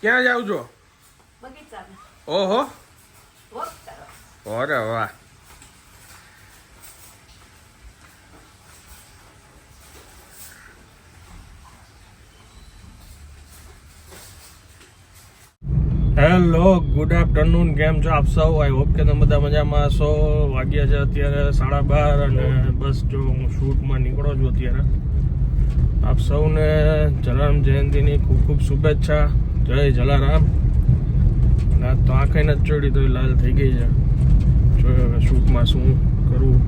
ક્યાં જાવ છો? બગીચામાં. ઓહો, વોક કરો. અરે વાહ. Hello, good afternoon. કેમ છો આપ સૌ? આઈ હોપ કે તમે બધા મજામાં હશો. વાગ્યા છે અત્યારે 12:30 અને બસ જો હું શૂટમાં નીકળો છું અત્યારે. આપ સૌને જલારામ જયંતિની ખૂબ ખૂબ શુભેચ્છા. જય જલારામ. ના તો આંખે નથી ચોડી તો લાલ થઈ ગઈ છે. જોયો હવે શૂટમાં શું કરવું.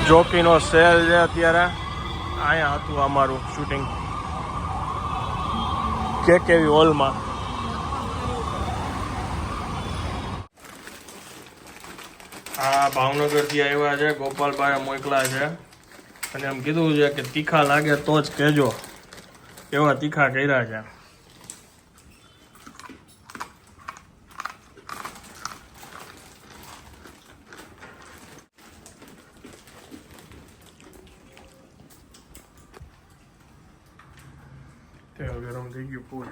જોકીનો સેલ છે અત્યારે. અહીંયા હતું અમારું શૂટિંગ કેવી હોલમાં. આ ભાવનગરથી આવ્યા છે, ગોપાલભાઈ મોકલા છે અને એમ કીધું છે કે તીખા લાગે તો જ કહેજો. એવા તીખા કર્યા છે. ગરમ થઈ ગયું ફૂલ.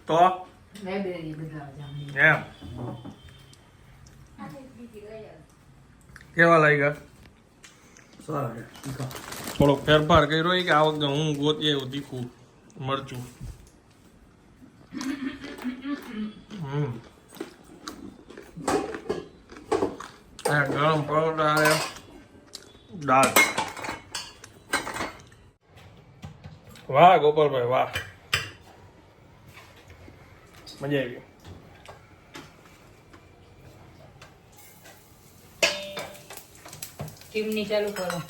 તો એમ કેવા લાગ્યા? થોડોક ફેરફાર કર્યો કે આ વખતે હું ગોતી આવ્યું તીખું મરચું. ગરમ પરોઠા આવે, દાળ. વાહ ગોપાલભાઈ વાહ, મજા આવી. ચીમની ચાલુ કરો.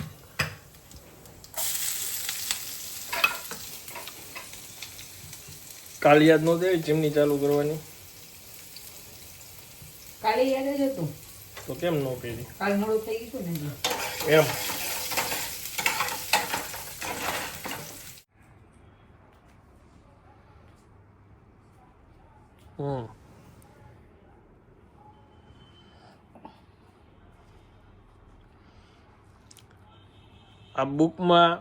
કાલ યાદ નહોતી આવી ચીમની ચાલુ કરવાની? કાલે યાદ જ હતું તો કેમ ન કરી? કાલ મોડું થઈ ગયું ને એમ. આ બુકમાં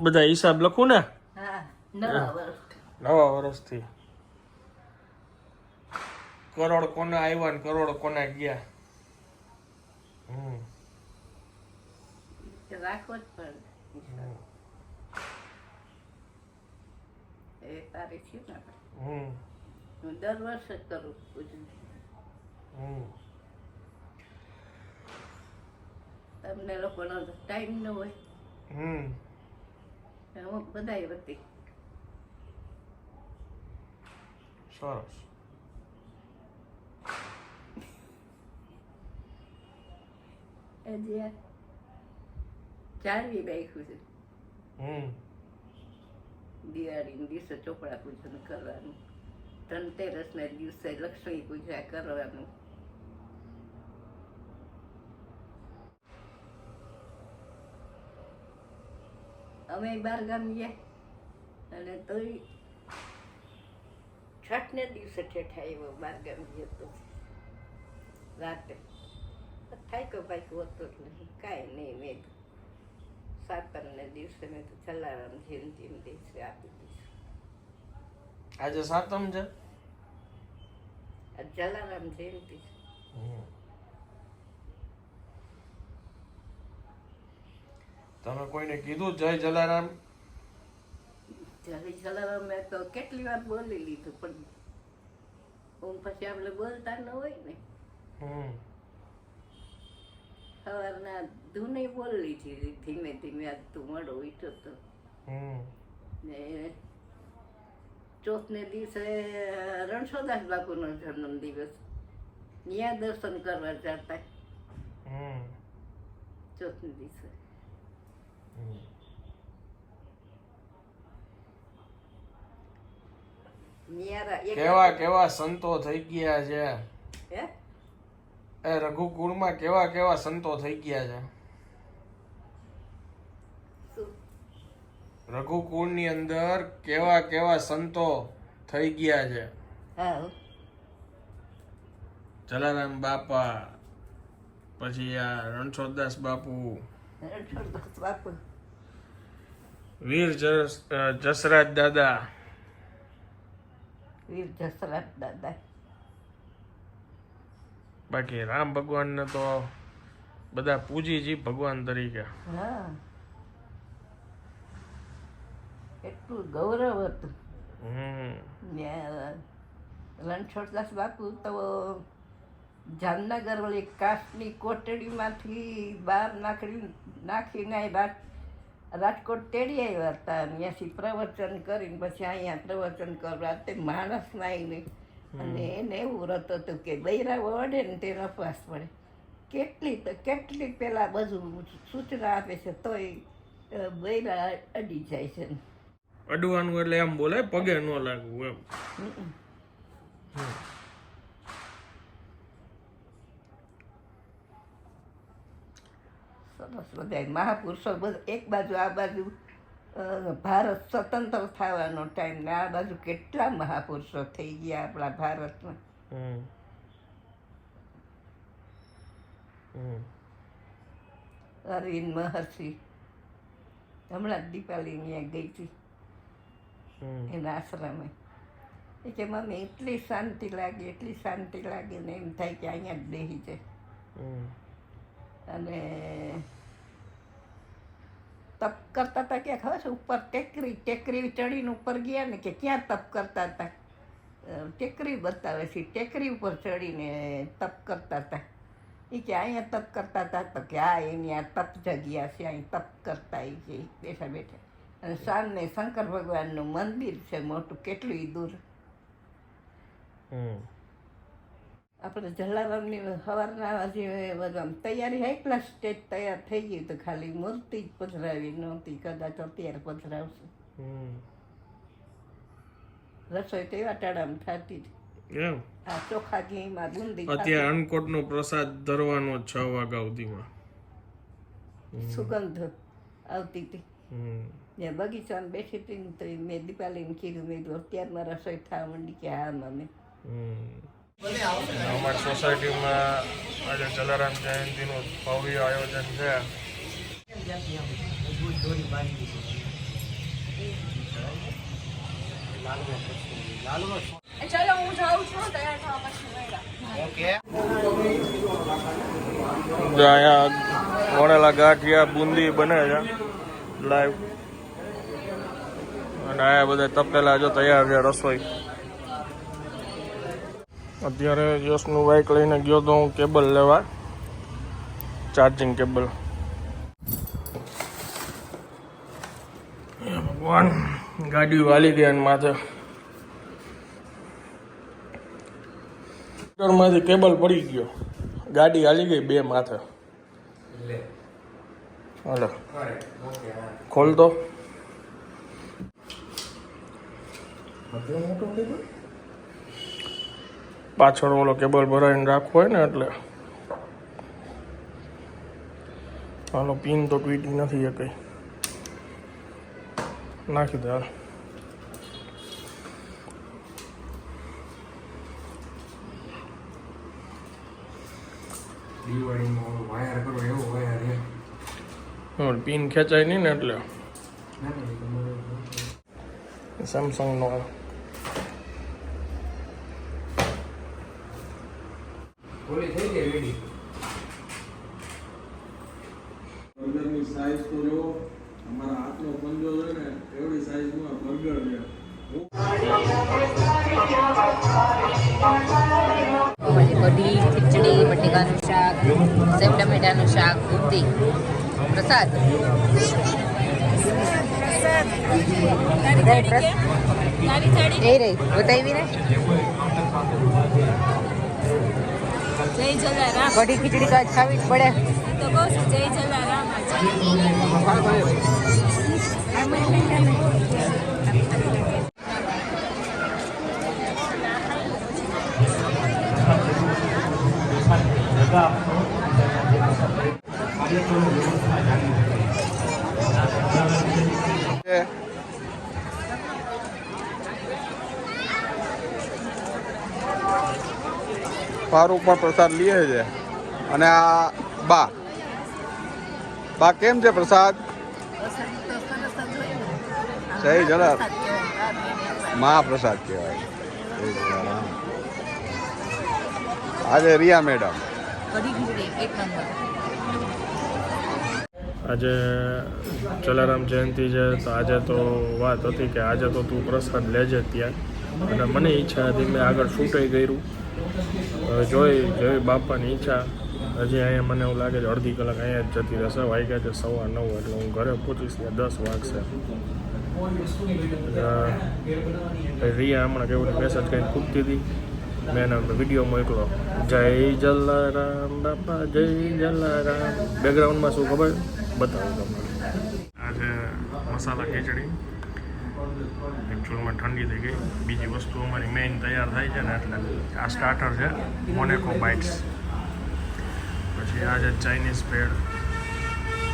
બધા હિસાબ લખું ને. નવા વર્ષથી કરોડ કોના આવ્યા ને કરોડ કોના ગયા. રાખવો જ પડે. એ તારી છે ને હું દર વર્ષે જ કરું પૂજન. તમને લોકોનો ટાઈમ ન હોય. અમુક બધાય વતી સરસ. હજી જાળવી રાખ્યું છે. દિવાળીના દિવસે ચોપડા પૂજન કરવાનું, ધનતેરસના દિવસે લક્ષ્મી પૂજા કરવાનું. અમે બાર ગામ ગયા અને તોય છઠને દિવસે ઠેઠા આવ્યો. બાર ગામ ગયો તો રાતે થાક્યો પાક્યો હતો જ નહીં, કાંઈ નહીં. મેં સાતમને દિવસે મેં તો જલારામ જયંતિ દિવસે આપી દીધું. આજે સાતમ છે. જલારામ જયંતિ છે. તમે કોઈને કીધું જય જલારામ? જય જલારામ મેં તો કેટલી વાર બોલી લીધું પણ હું પછી આપણે બોલતા ન હોય ને. સવારના ધૂને બોલી છે ધીમે ધીમે. આજ તું મોડો ઉઠ્યો તો ને ચોથને દિવસે રણછોડદાસ બાપુનો જન્મ દિવસ, ત્યાં દર્શન કરવા જતા ચોથને દિવસે. કેવા કેવા સંતો થઈ ગયા છે. એ રઘુકુળમાં કેવા કેવા સંતો થઈ ગયા છે. રઘુકુળ ની અંદર કેવા કેવા સંતો થઈ ગયા છે. જલારામ બાપા, પછી આ રણછોડદાસ બાપુ, રણછોડદાસ બાપુ, વીર જસરાજ દાદા, વીર જસરાજ દાદા. બાકી રામ ભગવાનને તો બધા પૂજી જી ભગવાન તરીકે. હા, એટલું ગૌરવ હતું. ને રણછોડદાસ બાપુ તો જામનગર ઓલી કાચની કોટડીમાંથી બહાર નાખીને રાજકોટ તેડી આવ્યા હતા. ત્યાંથી પ્રવચન કરીને પછી અહીંયા પ્રવચન કરવા તે માણસમાં આવીને, અને એને એવું વ્રત હતું કે બૈરા વડે ને તે નફવાસ પડે. કેટલી પેલા બધું સૂચના આપે છે તોય બૈરા અડી જાય છે. અડવાનું એટલે એમ બોલે પગે ન લાગવું એમ. સરસ બધા મહાપુરુષો બધા એક બાજુ, આ બાજુ ભારત સ્વતંત્ર થવાનો ટાઈમ ને આ બાજુ કેટલા મહાપુરુષો થઈ ગયા આપણા ભારતમાં. અરવિંદ મહર્ષિ, હમણાં જ દીપાલી ત્યાં ગઈ હતી એના આશ્રમે. એ કે મમ્મી એટલી શાંતિ લાગે ને એમ થાય કે અહીંયા જ બેસી જાય. અને તપ કરતા હતા ક્યાં ખબર છે, ઉપર ટેકરી ચડીને ઉપર ગયા ને કે ક્યાં તપ કરતા હતા. ટેકરી બતાવે છે, ટેકરી ઉપર ચડીને તપ કરતા હતા. એ કે અહીંયા તપ કરતા હતા તો કે આ એની આ તપ જગ્યા છે, અહીં તપ કરતા એ કે બેઠા બેઠા. અને સામે શંકર ભગવાનનું મંદિર છે મોટું, કેટલું દૂર. આપણે જલારામની સવારના જે તૈયારી હાઈ ક્લાસ સ્ટેજ તૈયાર થઈ ગયું તો ખાલી મૂર્તિ જ પધરાવી નહોતી, કદાચ અત્યારે પધરાવશે. રસોઈ તો એવા ટાળામાં થતી હતી. આ ચોખા ઘીમાં બુંદી. અત્યારે અન્નકોટનો પ્રસાદ ધરવાનો 6 વાગ્યા સુધીમાં સુગંધ આવતી હતી. ત્યાં બગીચામાં બેઠી હતી ને તો મેં દીપાલીને કીધું, મેં અત્યારમાં રસોઈ થવા માંડી કે હા મમ્મી. અમારી સોસાયટીમાં આજે જલારામ જયંતિનું ભવ્ય આયોજન છે. ચલો હું જાઉં છું, તૈયાર થવા પછી અહીંયા વણેલા ગાંઠિયા બુંદી બને છે લાઈવ. અને આ બધા તપેલા જો તૈયાર છે રસોઈ. અત્યારે યશનું બાઇક લઈને ગયો તો હું કેબલ લેવા, ચાર્જિંગ કેબલ. ભગવાન, ગાડી વાલી ગઈ અને માથે માંથી કેબલ પડી ગયો, ગાડી હાલી ગઈ 2 માથે. હાલો ખોલ તો. પાછળ ઓલો કેબલ ભરાઈને રાખવો હોય ને એટલે. હાલો પિન તો ટ્વીટી નથી એ કઈ, નાખી દે. પિન ખેંચાય નહીં ને એટલે. સેમસંગ નો બર્ગરની સાઈઝ તો જો અમારા હાથનો પંજો છે ને એવડી સાઈઝમાં બર્ગર છે. કઢી, ખીચડી, બટેકાનું શાક, સેવ ટમેટાનું શાક, બુંદી, પ્રસાદ. એ રહી બતાવી ને. જય જલારામ. કઢી ખીચડી તો આજ ખાવી જ પડે. તો કહું છું જય જલારામ. ફારૂક પણ પ્રસાદ લે છે અને આ બા કેમ છે પ્રસાદ? જય જલારામ. મહાપ્રસાદ કહેવાય. જય જલારામ. આજે રિયા મેડમ કઢી ખીચડી એક નંબર. આજે જલારામ જયંતિ છે તો આજે તો વાત હતી કે આજે તો તું પ્રસાદ લેજે ત્યાં, અને મને ઈચ્છા હતી, મેં આગળ શૂટે કર્યું. હવે જોઈ બાપાની ઈચ્છા. હજી અહીંયા મને એવું લાગે છે અડધી કલાક અહીંયા જ જતી રહેશે. વાગ્યા છે 9:15, એટલે હું ઘરે પહોંચીશ ત્યાં 10 વાગશે. રિયા હમણાં કેવું મેસેજ કંઈ પૂછતી હતી, મેં એના વિડીયો મોકલો, જય જલારામ બાપા જય જલારામ. બેકગ્રાઉન્ડમાં શું ખબર બતાવું તમને. આજે મસાલા ખીચડી એકચ્યુઅલમાં ઠંડી થઈ ગઈ. બીજી વસ્તુ અમારી મેઇન તૈયાર થાય છે ને, એટલે આ સ્ટાર્ટર છે મોનેકો બાઇટ્સ. પછી આજે ચાઇનીઝ પેડ,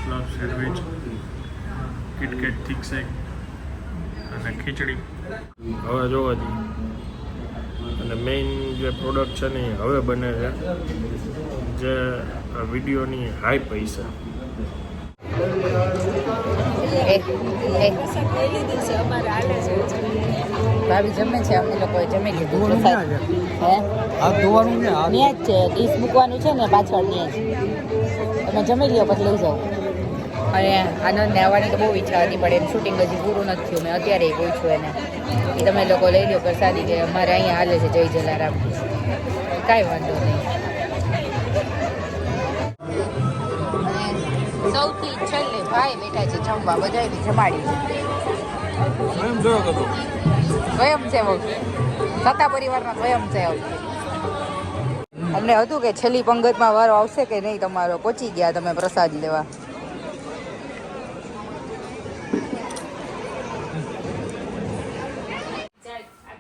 club sandwich, KitKat thick shake અને ખીચડી. હવે જોવા દઈએ. અને મેઇન જે પ્રોડક્ટ છે ને એ હવે બને છે, જે વિડીયોની હાઈપ હશે. ભાભી જમે છે, અમે લોકોએ જમી લીધું. પ્રસાદ હે ન્યા જ છે, ડીશ મૂકવાનું છે ને પાછળ ન્યા જ. તમે જમી લ્યો પછી લઈ જાઓ. અને આનંદને આવવાની તો બહુ ઈચ્છા હતી, પણ એનું શૂટિંગ હજી પૂરું નથી થયું. મેં અત્યારે પૂછ્યું એને કે તમે લોકો લઈ લો પ્રસાદી, કે અમારે અહીંયા હાલે છે જય જલારામ. કાંઈ વાંધો નહીં. સૌથી છેલ્લે ભાઈ બેઠા છે જમવા, બધાને જમાડી સ્વયંસેવક સત્તા પરિવારના સ્વયંસેવક. અમને હતું કે છેલ્લી પંગતમાં વારો આવશે કે નહીં તમારો. પહોંચી ગયા તમે પ્રસાદ લેવા.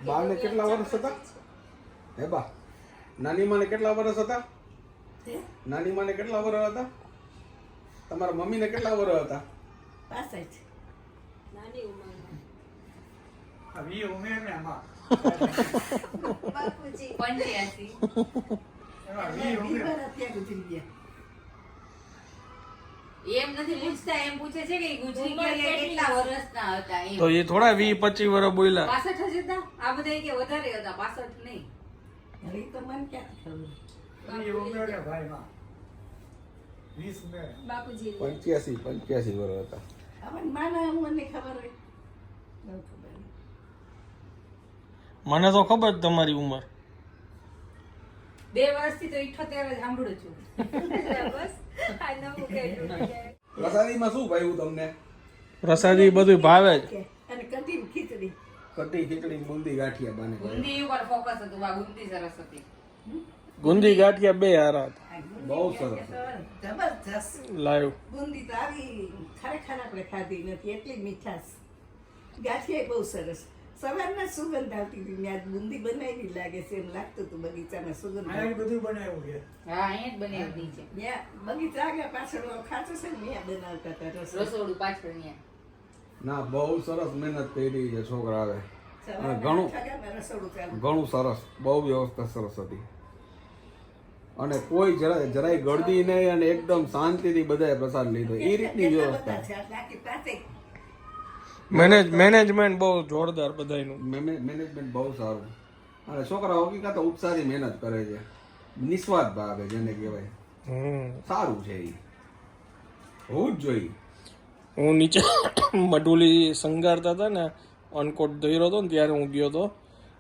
બાને કેટલા વર્ષ હતા? હે બા, નાની માને કેટલા વર્ષ હતા? નાની માને કેટલા વર્ષ હતા? તમારા મમ્મીને કેટલા વર્ષ હતા? 65. નાની ઉંમરમાં. આવી ઉમેર ને આમાં બાપુજી 85. આવી ઉમેર અત્યારે ગુજરી ગયા. એમ નથી પૂછતા, એમ પૂછે છે કે ગુજરી ગયા કેટલા વર્ષના હતા એમ. તો એ થોડા 20-25 વર્ષ બોલ્યા. 65 જ હતા. આ બધા કે વધારે હતા, 65 નહીં. હવે તો મને ક્યાં ખબર. આવી ઉમેર ને ભાઈ માં 20 ઉમેર બાપુજી 85 વર્ષ હતા. હવે માના મને ખબર હોય. બહુ ખબર. મને તો ખબર જ તમારી ઉંમર. 2 વર્ષથી તો 78 જ સાંભળું છું. બસ આ નવું કેટલું જાય. પ્રસાદીમાં શું ભાવ્યું તમને? પ્રસાદી બધું ભાવે જ. અને કઢી ખીચડી. કઢી ખીચડી બુંદી ગાંઠિયા બાને ગુંદી ઉપર ફોકસ હતું. આ ગુંદી સરસ હતી. ગુંદી ગાંઠિયા બે હારા હતા. બહુ સરસ. જબરજસ્ત. લાઈવ બુંદી તો આવી ખરેખર આપણે ખાધી નથી, એટલી મીઠાશ. ગાંઠિયા બહુ સરસ. સવારના સુગંધ આવતી હતી. મેં આજ બુંદી બનાવી લાગે છે એમ લાગતું હતું. બગીચામાં સુગંધ આ બધું બનાવ્યું છે. હા, અહીંયા જ બનાવી છે. ત્યાં બગીચા આગળ પાછળ ખાચો છે ને ત્યાં બનાવતા હતા રસોઈ. રસોડું પાછળ ત્યાં. ના, બહુ સરસ મહેનત કરી છે છોકરાએ. સવારના ઘણું 8 વાગ્યામાં રસોડું ચાલુ. ઘણું સરસ, બહુ વ્યવસ્થા સરસ હતી. અને કોઈ જરાય ગળદી નહીં, અને એકદમ શાંતિથી બધાએ પ્રસાદ લીધો. એ રીતની વ્યવસ્થા. છે આટલી પાસે મેનેજમેન્ટ બહુ જોરદાર બધાયનું. મેનેજમેન્ટ બહુ સારું. અને છોકરા હકીકત ઉપસારી મહેનત કરે છે, નિસ્વાર્થ ભાવે જેને કહેવાય. સારું છે એ, હોવું જ જોઈએ. હું નીચે મઢુલી શણગારતા હતા ને, અનકોટ ધોઈરો હતો ને ત્યારે હું ગયો હતો.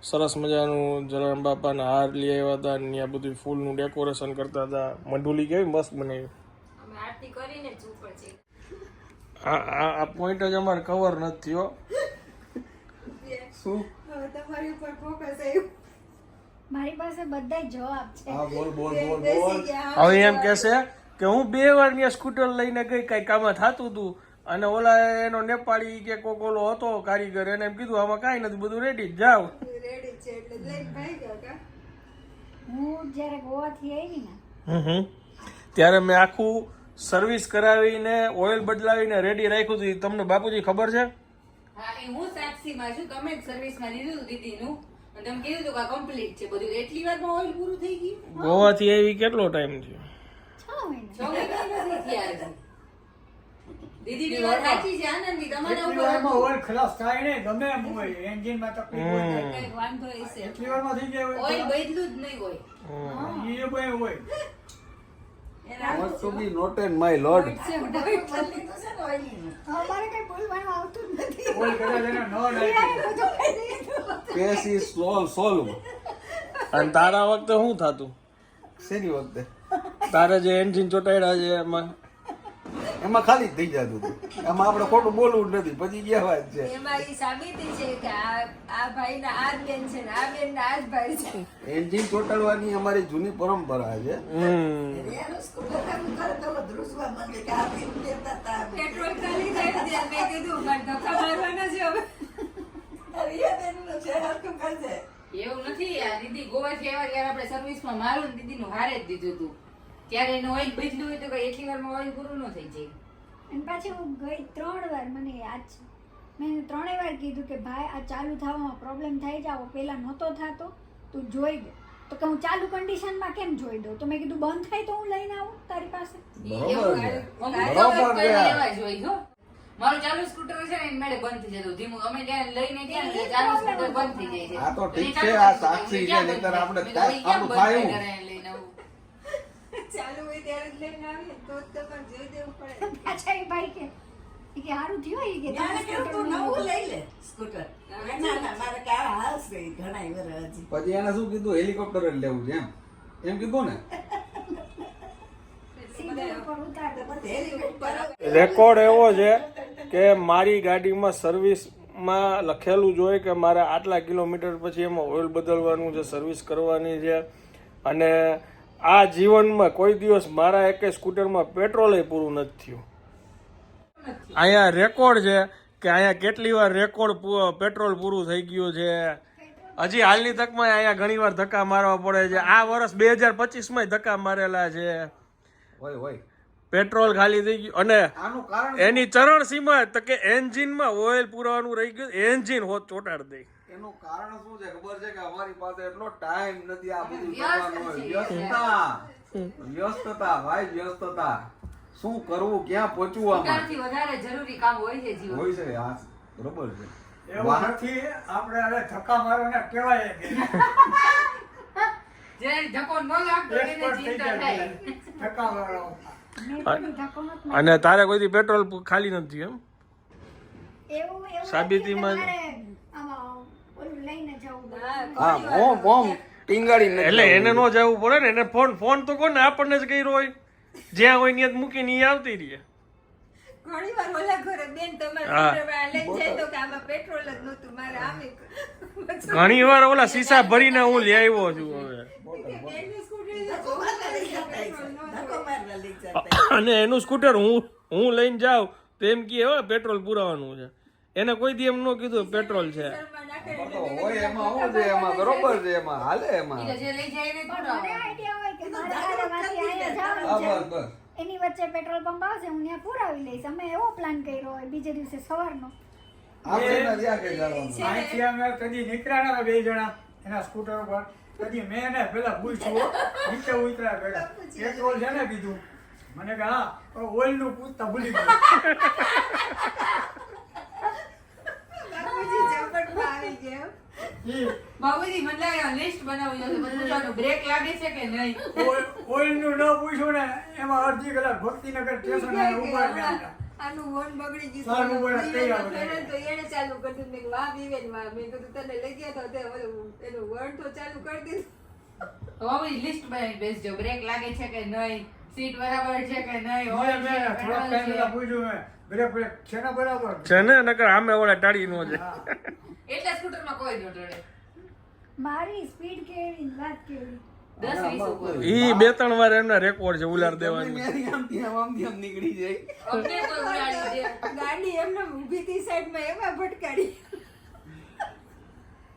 સરસ મજાનું જલારામ બાપાના હાર લઈ આવ્યા હતા, ને ત્યાં બધું ફૂલનું ડેકોરેશન કરતા હતા. મઢુલી કેવી મસ્ત બનાવી. અમે આરતી કરીને જ ઉપર છે. આ પોઈન્ટ જ અમારે કવર નથી થયો. શું? હવે તમારી ઉપર ફોકસ આવ્યું. મારી પાસે બધા જવાબ છે. હા, બોલ બોલ બોલ બોલ. હવે એમ કહેશે કે હું 2 વાર ત્યાં સ્કૂટર લઈને ગઈ, કઈ કામ થતું હતું, અને ઓલા એનો નેપાળી કે કોક ઓલો હતો કારીગર, એને એમ કીધું આમાં કાંઈ નથી, બધું રેડી જ જાવ. રેડી છે એટલે લઈને ભાઈ ગયો કા. હું જ્યારે ગોવાથી આવી ને ત્યારે મેં આખું સર્વિસ કરાવીને ઓઇલ બદલાવીને રેડી રાખ્યું હતું. તમને બાપુજી ખબર છે? હા, એ હું સાક્ષીમાં છું. તમે જ સર્વિસમાં લીધું હતું દીદીનું. અને તમે કીધું હતું કે કમ્પ્લીટ છે બધું, એટલી વારમાં ઓઇલ પૂરું થઈ ગયું? ગોવાથી આવી કેટલો ટાઈમ થયો? 6 મહિના. 6 મહિના નથી થયા હજી. દીદીની વાત સાચી છે આનંદી, તમારા એટલી ઉપર વારમાં હતું. ઓઇલ ખલાસ થાય ને, ગમે એમ હોય, એન્જિનમાં તકલીફ હોય તો કંઈક વાંધો હશે. એટલી વારમાં થઈ જાય ઓઇલ હોય બદલું જ નહીં હોય. એ ભાઈ હોય. What to be noted, my lord. અમારે કઈ બોલવાનું આવતું જ નથી. ઓઇલ કદાચ એને ન નાખ્યું. બધું કહી દીધું. Case is solved. અને તારા વખતે શું થતું? શેની વખતે તારે જે એન્જિન ચોટાડ્યા છે એમાં ખાલી જ થઈ જતું હતું. એમાં આપણે ખોટું બોલવું જ નથી, પછી ગયા વાત છે. એમાં ઈ સાબિતી છે કે આ ભાઈના આ જ બેન છે ને આ બેનના આ જ ભાઈ છે. એન્જિન ચોટાડવાની અમારી જૂની પરંપરા છે. પેટ્રોલ ખાલી થાય ને ત્યારે મેં કીધું મારે ધક્કા મારવાના છે હવે. એવું નથી આ દીદી ગોવાથી આવ્યા ત્યારે આપણે સર્વિસમાં મારું ને દીદીનું હારે જ દીધું હતું. ત્યારે એને ઓઇલ બદલ્યું હોય તો કઈ એટલી વારમાં ઓઇલ પૂરું ન થઈ જાય. અને પાછી હું ગઈ 3 વાર, મને યાદ છે મેં 3 વાર કીધું કે ભાઈ આ ચાલુ થવામાં પ્રોબ્લેમ થઈ જાવ, પેલા નહોતો થતો, તું જોઈ દે. તો કે હું ચાલુ કન્ડિશનમાં કેમ જોઈ દઉં? તો મેં કીધું બંધ થાય તો હું લઈને આવું તારી પાસે. બરોબર છે. અમુક બરોબર વખત છે. લેવા જોઈએ હો. મારું ચાલુ સ્કૂટર છે ને એને મેળે બંધ થઈ જતું ધીમું. અમે ત્યાં લઈને ગયા ને ચાલુ સ્કૂટર બંધ થઈ જાય છે. આ તો ઠીક છે, આ સાક્ષી છે, નહીંતર આપણે આપણું થાય એવું. લઈને આવું. ચાલુ હોય ત્યારે જ લઈને આવીએ તો જ તમારે જોઈ દેવું પડે. પાછા એ ભાઈ કે સારું થયું ઈ કે તારે સ્કૂટર નવું લઈ લે. પછી એને શું કીધું, હેલિકોપ્ટર જ લેવું છે એમ કીધું ને. સીધે ઉપર ઉતાર દે. રેકોર્ડ એવો છે કે મારી ગાડીમાં સર્વિસમાં લખેલું જ હોય કે મારે આટલા કિલોમીટર પછી એમાં ઓઇલ બદલવાનું છે, સર્વિસ કરવાની છે. અને આ જીવનમાં કોઈ દિવસ મારા એકે સ્કૂટરમાં પેટ્રોલ પૂરું નથી થયું. અહીંયા રેકોર્ડ છે કે અહીંયા કેટલી વાર રેકોર્ડ પેટ્રોલ પૂરું થઈ ગયું છે. હજી હાલની તકમાં અહીંયા ઘણી વાર ધક્કા મારવા પડે છે. આ વર્ષ 2025માં ધક્કા મારેલા છે. હોય પેટ્રોલ ખાલી થઈ ગયું અને આનું કારણ એની ચરણ સીમા તો કે એન્જિનમાં ઓઇલ પુરાવાનું રહી ગયું, એન્જિન હોત ચોટાડી દે. એનું કારણ શું છે ખબર છે કે અમારી પાસે એટલો ટાઈમ નથી આ બધું વ્યસ્ત કરવાનું હોય. છીએ. વ્યસ્તતા ભાઈ, વ્યસ્તતા. શું કરવું, ક્યાં પહોંચવું આમાં સ્કૂટરથી વધારે જરૂરી કામ હોય છે જીવન. હોય છે. હા બરોબર છે. એવું નથી, આપણે હવે ધક્કા મારવાના કહેવાય કે જેને ધક્કો ન લાગતો એને expert થઈ ચિંતા જાય થાય. ધક્કા મારવા. મેં કોઈ ધક્કો નહોતો માર્યો. અને તારે કોઈથી પેટ્રોલ ખાલી નથી એમ? એવું સાબિતીમાં નથી કે મારે આમાં ઓલું લઈને જવું પડે. હા બોમ ટીંગાડી નથી એટલે એને જવું. ન જવું પડે ને, એને ફોન તો કોને આપણને જ કર્યો હોય, જ્યાં હોય ત્યાં જ મૂકીને ઈ આવતી રહે. ઘણી વાર ઓલા ઘરે બેન તમારે હા. સ્કૂટરમાં લઈ જાય તો કે આમાં પેટ્રોલ જ નહોતું, મારે આમે ઘણી વાર ઓલા સીસા ભરીને હું લઈ આવ્યો છું હવે. બેનનું સ્કૂટર પેટ્રોલ નહોતું. અને એનું સ્કૂટર હું લઈને જાઉં તો એમ કહે હવે પેટ્રોલ પુરાવાનું છે. એને કોઈ દી એમ ન કીધું પેટ્રોલ છે. ઘરમાં નાખે તો એટલે હોય એમાં શું છે, એમાં બરોબર છે, એમાં હાલે એમાં. ઈ તો જે લઈ જાય એને પણ થોડા મને આઈડિયા હોય કે મારે કારેમાંથી અહીંયા હા જવાનું બસ છે, બસ. એની વચ્ચે પેટ્રોલ પંપ આવશે, હું ત્યાં પુરાવી લઈશ. અમે એવો પ્લાન કર્યો હોય બીજે દિવસે સવારનો. આપણે એના ત્યાં કઈ જવાનું. અહીંથી અમે કદી નીકળ્યા ને 2 જણા એના સ્કૂટર ઉપર, કદી મેં એને પેલા પૂછ્યું, નીચે ઉતર્યા પેલા પેટ્રોલ છે ને કીધું. મને કે હા, ઓઇલ નું પૂછતા ભૂલી ગયો. બાપુજી ઝપટમાં આવી ગયા. ઈ બાબુજી મને લાગે લિસ્ટ બનાવવું જોઈએ. પૂછવાનું બ્રેક લાગે છે કે નહીં. ઓઇલ નું ન પૂછ્યું ને એમાં અડધી કલાક ભક્તિનગર સ્ટેશન ઉભા રહ્યા હતા. આનું વન બગડી ગયું સારું, તો બરાબર, તૈયાર તો બરાબર. એને ચાલુ કરી દીધું. મેં કીધું, વાહ વિવેન વાહ. મેં કીધું તને લઈ ગયા તો તે ઓલું એનું વન તો ચાલુ કરી દીધું. બાબુજી લિસ્ટ બનાવી બેસજો. બ્રેક લાગે છે કે નહીં, સીટ બરાબર છે કે નહીં, મેં ઓઇલ છે, થોડાક પેટ્રોલ ટાઈમ પહેલા છે. પૂછ્યું મેં, બ્રેક છે ને બરાબર? છે ને નકર આમે ઓલા ટાળી નો છે. એટલા સ્કૂટરમાં કોઈ ન ટળે. મારી સ્પીડ કેવી વાત કેવી. 10-20 ઉપર. ઈ 2-3 વાર એમના રેકોર્ડ છે ઉલાર દેવાની. ત્યાંથી આમથી આમ નીકળી જાય. અમને કોઈ ઉડાડી દે. ગાડી એમને ઊભી થી સાઈડમાં એમાં ભટકાડી.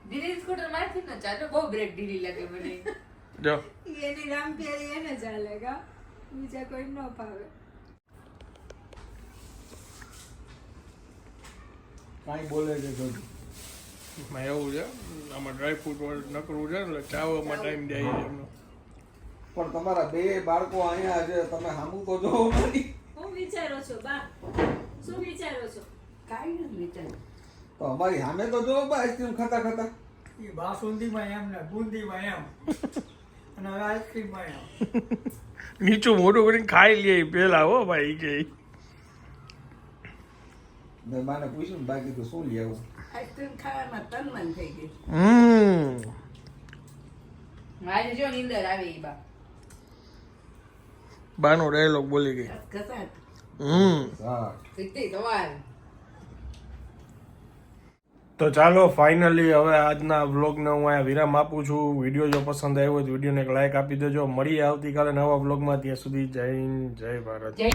દીદી સ્કૂટર મારથી ન ચાલે, બહુ બ્રેક ઢીલી લાગે મને. જો એની રામપ્યારી એને ચાલે કા, બીજા કોઈ ન ફાવે. કાંઈ બોલે છે જોજો. એમાં એવું છે આમાં ડ્રાયફ્રૂટ નકરું છે એટલે ચાવવામાં ટાઈમ જાય છે એમનો. પણ તમારા બે બાળકો અહીંયા છે, તમે સામું તો જોવો નથી. શું વિચારો છો બા? શું વિચારો છો? કાંઈ નથી વિચાર્યું. તો અમારી સામે તો જોવો બા આઈસ્ક્રીમ ખાતા ખાતા. એ બાસુંદીમાં એમ ને બુંદીમાં એમ અને હવે આઈસ્ક્રીમમાં એમ. નીચું મોઢું કરીને ખાઈ લે પેલા હો ભાઈ કે મેં માને પૂછ્યું ને બાકી તો શું લઈ આવું. આઈસ્ક્રીમ ખાવામાં તનમન થઈ ગઈ. મારે જો નીંદર આવી ઈ બા. બાનો ડાયલોગ બોલી ગઈ. ઘસાટ. હા સીધી સવાર. તો ચાલો ફાઇનલી હવે આજના વ્લોગને હું અહીંયા વિરામ આપું છું. વિડીયો જો પસંદ આવ્યો હોય તો વિડીયોને એક લાઈક આપી દેજો. મળીએ આવતીકાલે નવા વ્લોગમાં. ત્યાં સુધી જય હિન્દ, જય ભારત. જય